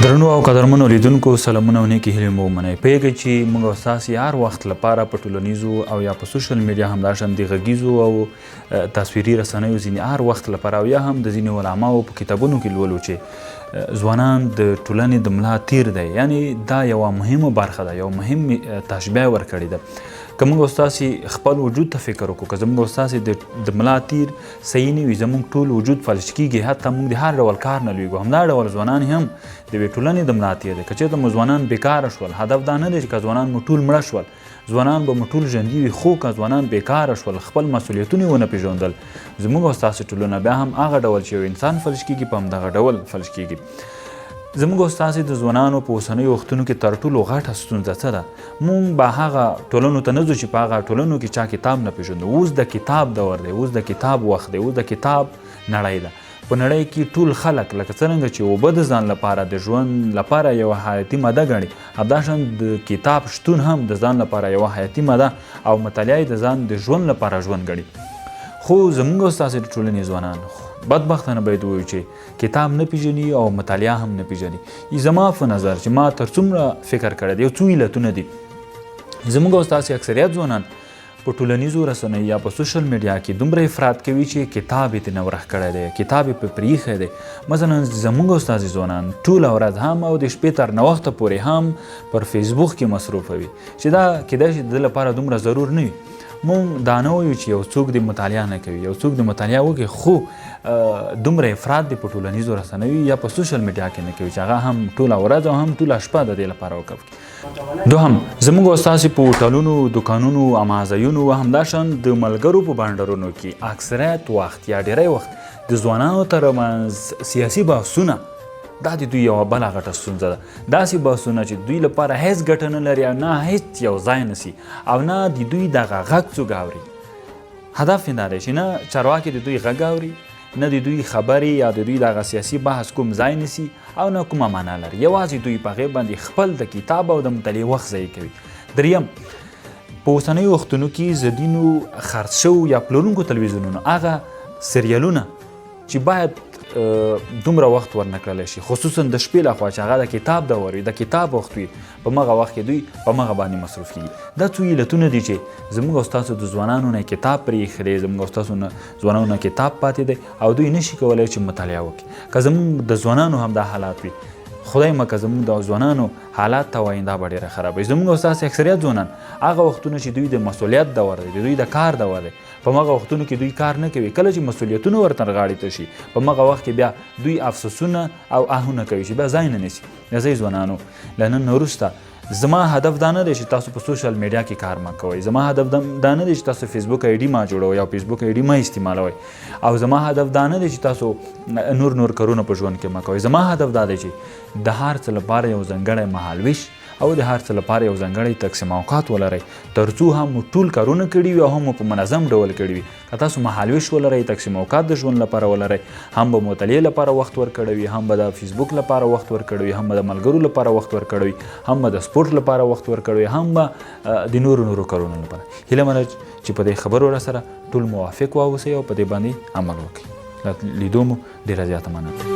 درنو او قدرمنو لیدونکو سلامونه او نیکې هیلې مو ومنئ. پوهېږئ چې موږ او ستاسې هر وخت لپاره په ټولنیزو او یا په سوشل میډیا همداشان د غږیزو او تصویري رسنیو ځینې هر وخت لپاره او یا هم د ځینې علماو په کتابونو کې لولو چې ځوانان د ټولنې د ملا تیر دی، یعنې دا یوه مهمه برخه ده، یو مهم تشبیه ورکړې ده. که موږ او ستاسې خپل وجود ته فکر وکړو، که زموږ او ستاسې د ملا تیر صحیح نه وي، زموږ ټول وجود فلج کېږي، حتی موږ د هر ډول کار نه لویږو. همدا ډول ځوانان هم د یوې ټولنې د ملا تیر دی. که چېرته مو ځوانان بیکاره شول، هدف دا نه دی چې که ځوانان مو ټول مړه شول، ځوانان به مو ټول ژوندي وي، خو که ځوانان بیکاره شول، خپل مسؤلیتونه یې ونه پېژندل، زموږ او ستاسې ټولنه بیا هم هغه ډول چې یو انسان فلج کېږي په همدغه ډول فلج کېږي. زموږ او ستاسې د ځوانانو په اوسنیو وختونو کې تر ټولو غټه ستونزه څه ده؟ موږ به هغه ټولنو ته نه ځو چې په هغه ټولنو کې چا کتاب نه پېژنو. اوس د کتاب دور دی، اوس د کتاب وخت دی، اوس د کتاب نړۍ ده. په نړۍ کې ټول خلک لکه څرنګه چې اوبه د ځان لپاره د ژوند لپاره یوه حیاتي ماده ګڼي، همداشان د کتاب شتون هم د ځان لپاره یوه حیاتي ماده او مطالعه یې د ځان د ژوند لپاره ژوند ګڼي. خو زموږ او ستاسې د ټولنې ځوانان بدبختانه باید ووایو چې کتاب نه پېژني او مطالعه هم نه پېژني. زما په نظر چې ما تر څومره فکر کړی دی، یو څو علتونه دي. زموږ او ستاسې اکثریت ځوانان په ټولنیزو رسنیو یا په سوشل میډیا کې دومره افراط کوي چې کتاب یې ترې نه ورخ کړی دی، کتاب یې پرې پرېښی دی. مثلا زموږ او ستاسې ځوانان ټوله ورځ هم او د شپې تر ناوخته پورې هم پر فیسبوک کې مصروفه وي، چې دا کیدای شي د ده لپاره دومره ضرور نه وي. مونږ دا نه وایو چې یو څوک د مطالعه نه کوي، یو څوک د مطالعه وکړي، خو دومره افراط دی په ټولنیزو رسنیو یا په سوشل میډیا کې نه کوي چې هغه هم ټوله ورځ او هم ټوله شپه د دې لپاره وقف. دوهم، زموږ او ستاسې په هوټلونو، دوکانونو، امازیونو او همداشان د ملګرو په بانډرونو کې اکثریت وخت یا ډیری وخت د ځوانانو ترمنځ سیاسي بحثونه، دا د دوی یوه بله غټه ستونزه ده. داسې بحثونه چې دوی لپاره هیڅ ګټه نه لري او نه هیڅ یو ځای نسي او نه د دوی دغه غږ څوک اوري. هدف یې دا دی چې نه چارواکي د دوی غږ اوري، نه د دوی خبرې یا د دوی دغه سیاسي بحث کوم ځای نیسي او نه کومه معنا لري. یوازې دوی په هغې باندې خپل د کتاب او د مطالعې وخت ضایع کوي. دریم، په اوسنیو وختونو کې زدینو خرڅ شوو یا پلورونکو تلویزیونونو هغه سریالونه چې باید دومره وخت ورنه کړلی شي، خصوصا د شپې لخوا چې هغه د کتاب دور وي، د کتاب وخت وي، په مغه وخت کې دوی په مغه باندې مصروف کېږي. دا څو علتونه دي چې زموږ او ستاسو د ځوانانو نه کتاب پرېښی دی، زموږ او ستاسو ځوانانو نه کتاب پاتې دی او دوی نشي کولی چې مطالعه وکړي. که زموږ د ځوانانو هم دا حالات وي، خدای مکه زموږ د ځوانانو حالات ته آینده به ډېره خرابوي. زموږ او ستاسې اکثریت ځوانان هغه وختونه چې دوی د مسؤلیت دور دی، د دوی د کار دور دی، په مغه وختونو کې دوی کار نه کوي. کله چې مسؤلیتونه ورته غاړې ته شي، په مغه وخت کې بیا دوی افسوسونه او آهونه کوي چې بیا ځای نه نیسي. راځئ ځوانانو، له نن وروسته زما هدف دا نه دی چې تاسو په سوشل میډیا کې کار مه کوئ، زما هدف دا نه دی چې تاسو فیسبوک آی ډي مه جوړوئ یا فیسبوک آی ډي مه استعمالوئ، او زما هدف دا نه دی چې تاسو نور کارونه په ژوند کې مه کوئ. زما هدف دا دی چې د هر څه لپاره یو ځانګړی مهالویش او د هر څه لپاره یو ځانګړی تقسیم اوقات ولرئ، تر څو هم مو ټول کارونه کړي وي او هم په منظم ډول کړي وي. که تاسو مهالویش ولرئ، تقسیم اوقات د ژوند لپاره ولرئ، هم به مطالعې لپاره وخت ورکړی وي، هم به د فیسبوک لپاره وخت ورکړی وي، هم به د ملګرو لپاره وخت ورکړی وي، هم به د سپورټ لپاره وخت ورکړی وي، هم به د نورو کارونو لپاره. هیله منه چې په دې خبرو راسره ټول موافق واوسئ او په دې باندې عمل وکړئ. لیدو مو ډېره زیاته مننه.